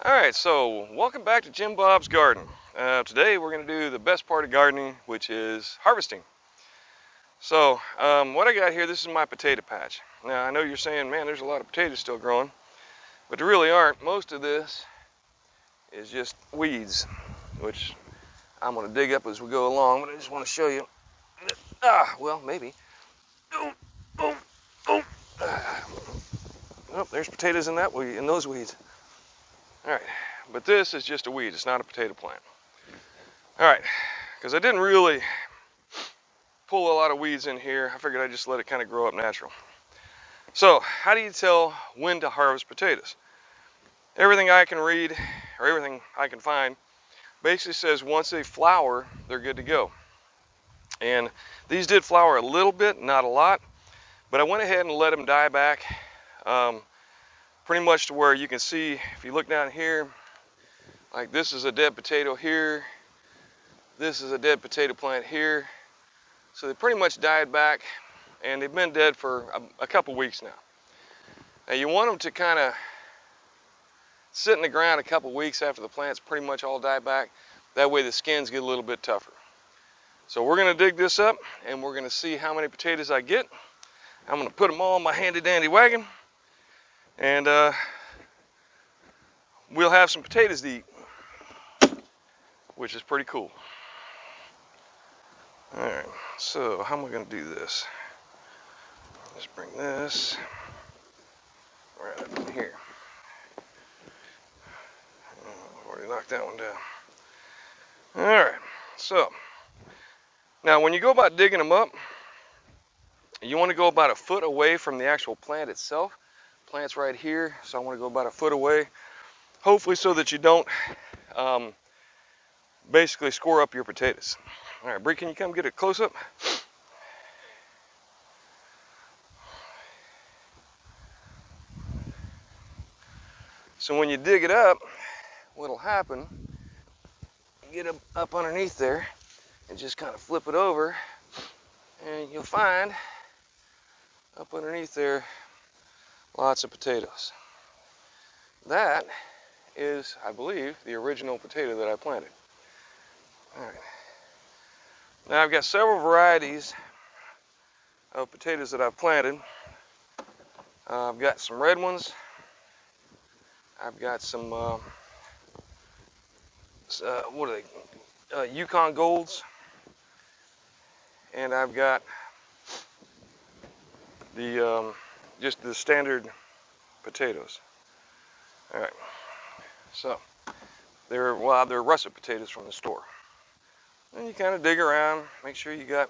Alright, so welcome back to Jim Bob's Garden. Today we're going to do the best part of gardening, which is harvesting. So what I got here, this is my potato patch. Now I know you're saying, man, there's a lot of potatoes still growing, but there really aren't. Most of this is just weeds, which I'm going to dig up as we go along, but I just want to show you. Well, maybe. Oh, there's potatoes in those weeds. Alright, but this is just a weed, it's not a potato plant. Alright, because I didn't really pull a lot of weeds in here, I figured I'd just let it kind of grow up natural. So, how do you tell when to harvest potatoes? Everything I can read, or everything I can find, basically says once they flower, they're good to go. And these did flower a little bit, not a lot, but I went ahead and let them die back. Pretty much to where you can see, if you look down here, like this is a dead potato here, this is a dead potato plant here. So they pretty much died back, and they've been dead for a couple weeks now. Now you want them to kind of sit in the ground a couple weeks after the plants pretty much all die back. That way the skins get a little bit tougher. So we're going to dig this up, and we're going to see how many potatoes I get. I'm going to put them all in my handy dandy wagon. And we'll have some potatoes to eat, which is pretty cool. Alright, so how am I going to do this? Let's bring this right up in here. I've already knocked that one down. Alright, so now when you go about digging them up, you want to go about a foot away from the actual plant itself. Plant's right here, so I want to go about a foot away, hopefully so that you don't basically score up your potatoes. All right, Bree, can you come get a close-up? So when you dig it up, what'll happen, you get up underneath there and just kind of flip it over, and you'll find up underneath there lots of potatoes. That is, I believe, the original potato that I planted. All right. Now I've got several varieties of potatoes that I've planted. I've got some red ones. I've got some, what are they? Yukon Golds. And I've got the just the standard potatoes. All right, so they're russet potatoes from the store. And you kind of dig around, make sure you got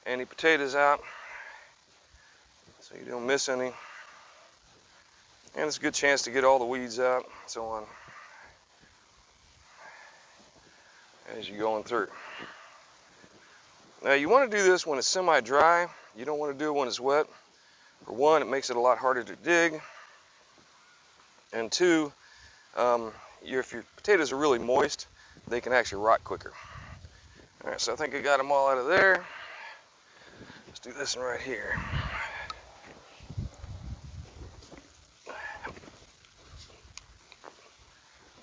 any potatoes out so you don't miss any. And it's a good chance to get all the weeds out and so on as you're going through. Now you want to do this when it's semi-dry. You don't want to do it when it's wet. For one, it makes it a lot harder to dig, and two, if your potatoes are really moist, they can actually rot quicker. All right, so I think I got them all out of there. Let's do this one right here.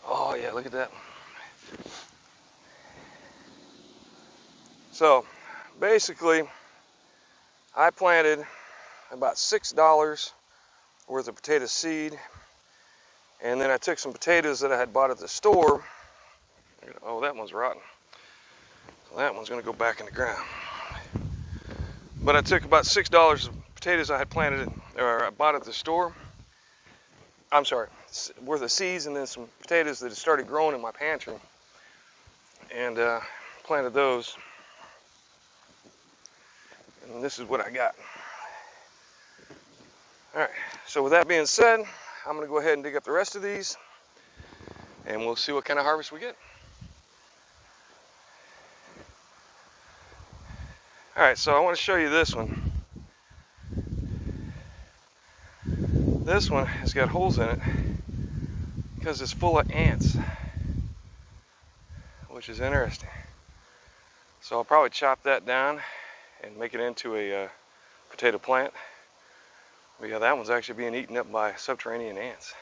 Oh yeah, look at that. So basically, I planted about $6 worth of potato seed, and then I took some potatoes that I had bought at the store. Oh, that one's rotten. So that one's going to go back in the ground. But I took about $6 of potatoes I had planted or I bought at the store. I'm sorry, worth of seeds, and then some potatoes that had started growing in my pantry, and planted those. And this is what I got. All right, so with that being said, I'm going to go ahead and dig up the rest of these, and we'll see what kind of harvest we get. All right, so I want to show you this one. This one has got holes in it because it's full of ants, which is interesting. So I'll probably chop that down and make it into a potato plant. But yeah, that one's actually being eaten up by subterranean ants.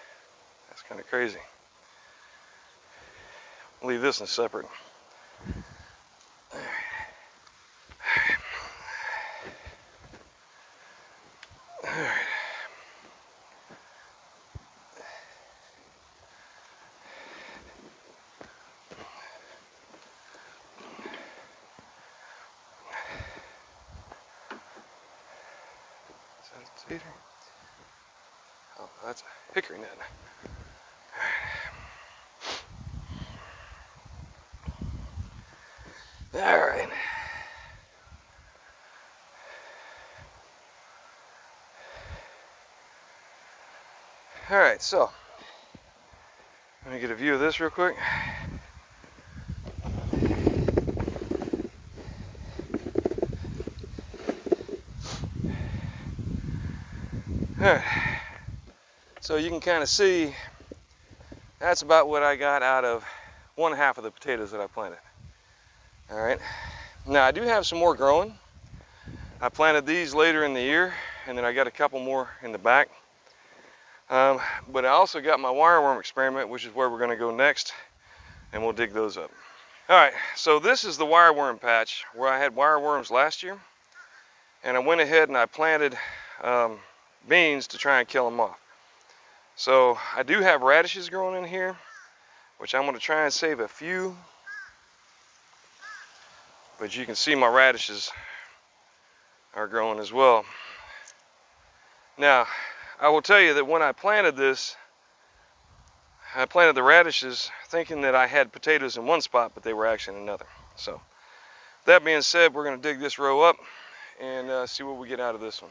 That's kind of crazy. leave this one separate. Alright. Cedar. Oh, that's a hickory nut. All right. All right, so let me get a view of this real quick. All right. So you can kind of see that's about what I got out of one half of the potatoes that I planted. All right. Now I do have some more growing. I planted these later in the year, and then I got a couple more in the back. But I also got my wireworm experiment, which is where we're going to go next, and we'll dig those up. All right, so this is the wireworm patch where I had wireworms last year, and I went ahead and I planted beans to try and kill them off. So I do have radishes growing in here, which I'm going to try and save a few, but you can see my radishes are growing as well. Now, I will tell you that when I planted this, I planted the radishes thinking that I had potatoes in one spot, but they were actually in another. So, that being said, we're going to dig this row up and see what we get out of this one.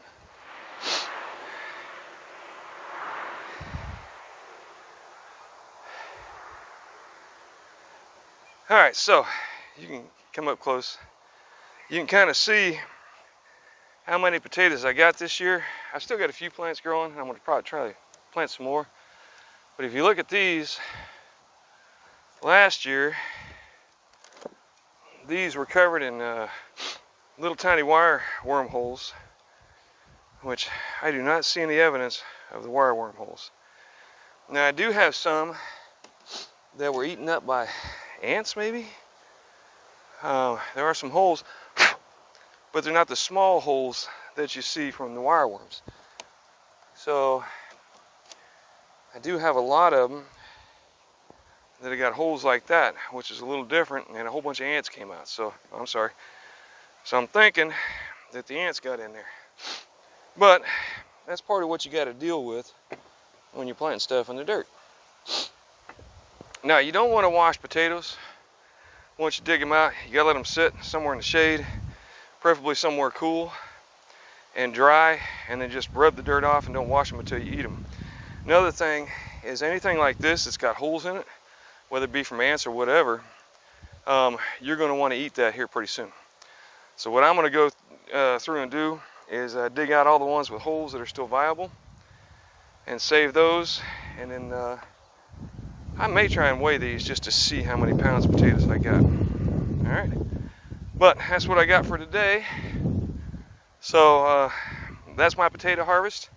Alright, so you can come up close. You can kind of see how many potatoes I got this year. I've still got a few plants growing. I'm going to probably try to plant some more. But if you look at these, last year, these were covered in little tiny wireworm holes, which I do not see any evidence of the wireworm holes. Now I do have some that were eaten up by ants, maybe. There are some holes, but they're not the small holes that you see from the wireworms. So I do have a lot of them that have got holes like that, which is a little different, and a whole bunch of ants came out. So I'm sorry. So I'm thinking that the ants got in there. But that's part of what you got to deal with when you're planting stuff in the dirt. Now you don't want to wash potatoes. Once you dig them out, you gotta let them sit somewhere in the shade, preferably somewhere cool and dry, and then just rub the dirt off and don't wash them until you eat them. Another thing is anything like this that's got holes in it, whether it be from ants or whatever, you're going to want to eat that here pretty soon. So what I'm going to go through and do is dig out all the ones with holes that are still viable and save those, and then I may try and weigh these just to see how many pounds of potatoes I got. Alright, but that's what I got for today. So that's my potato harvest.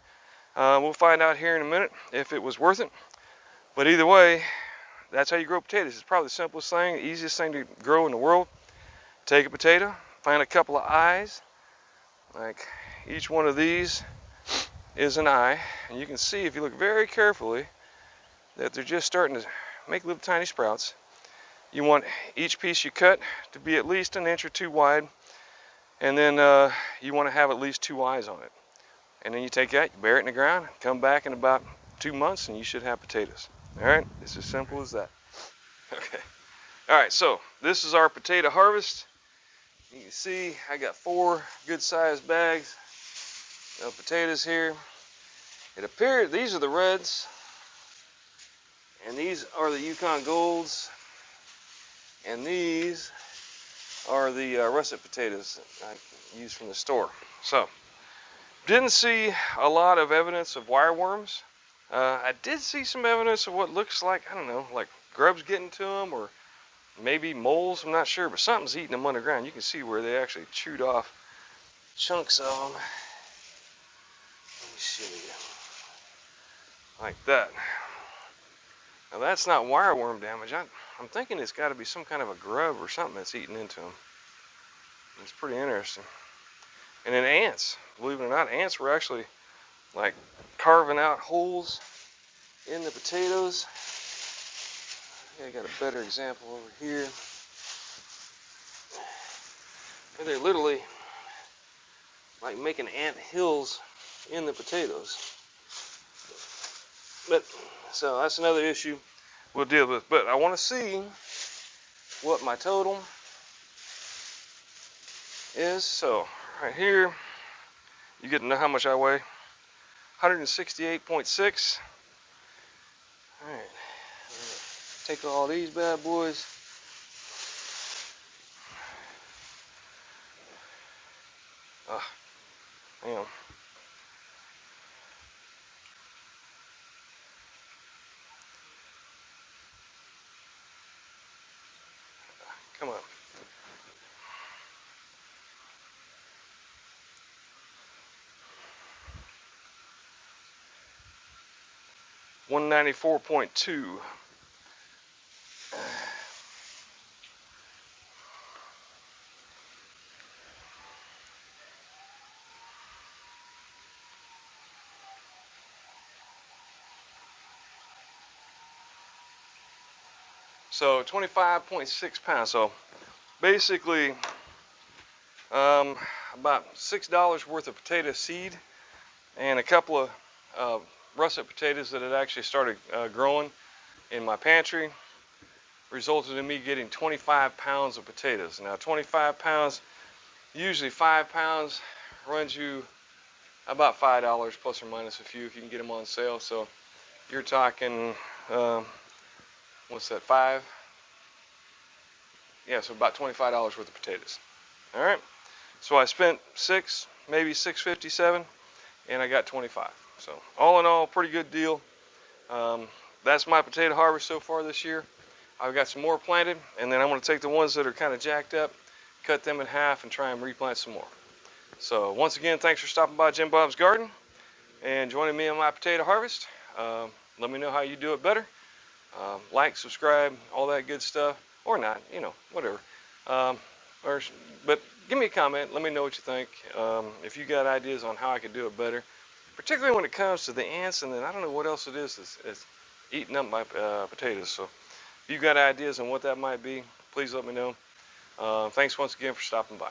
We'll find out here in a minute if it was worth it. But either way, that's how you grow potatoes. It's probably the simplest thing, the easiest thing to grow in the world. Take a potato, find a couple of eyes. Like each one of these is an eye. And you can see if you look very carefully that they're just starting to make little tiny sprouts. You want each piece you cut to be at least 1 inch or 2 wide. And then you want to have at least 2 eyes on it. And then you take that, you bury it in the ground, come back in about 2 months, and you should have potatoes. All right, it's as simple as that. Okay. All right, so this is our potato harvest. You can see I got 4 good-sized bags of potatoes here. It appears these are the reds, and these are the Yukon Golds, and these are the russet potatoes that I use from the store. So, didn't see a lot of evidence of wireworms. I did see some evidence of what looks like, I don't know, like grubs getting to them, or maybe moles, I'm not sure, but something's eating them underground. You can see where they actually chewed off chunks of them. Let me show you. Like that. Now that's not wireworm damage. I'm thinking it's got to be some kind of a grub or something that's eating into them. It's pretty interesting. And then ants, believe it or not, ants were actually like carving out holes in the potatoes. I got a better example over here. And they're literally like making ant hills in the potatoes. But so that's another issue we'll deal with. But I want to see what my total is. So right here, you get to know how much I weigh. 168.6. All right, take all these bad boys. Damn. Come on. $194.2. So 25.6 pounds. So basically about $6 worth of potato seed and a couple of russet potatoes that had actually started growing in my pantry resulted in me getting 25 pounds of potatoes. Now 25 pounds, usually 5 pounds runs you about $5 plus or minus a few if you can get them on sale. So you're talking what's that, 5? Yeah, so about $25 worth of potatoes. All right, so I spent 6, maybe 6.57, and I got 25. So all in all, pretty good deal. That's my potato harvest so far this year. I've got some more planted, and then I'm going to take the ones that are kind of jacked up, cut them in half, and try and replant some more. So once again, thanks for stopping by Jim Bob's Garden and joining me on my potato harvest. Let me know how you do it better. Like, subscribe, all that good stuff, or not, you know, whatever. But give me a comment. Let me know what you think. If you got ideas on how I could do it better, particularly when it comes to the ants, and then I don't know what else it is that's eating up my potatoes. So if you got ideas on what that might be, please let me know. Thanks once again for stopping by.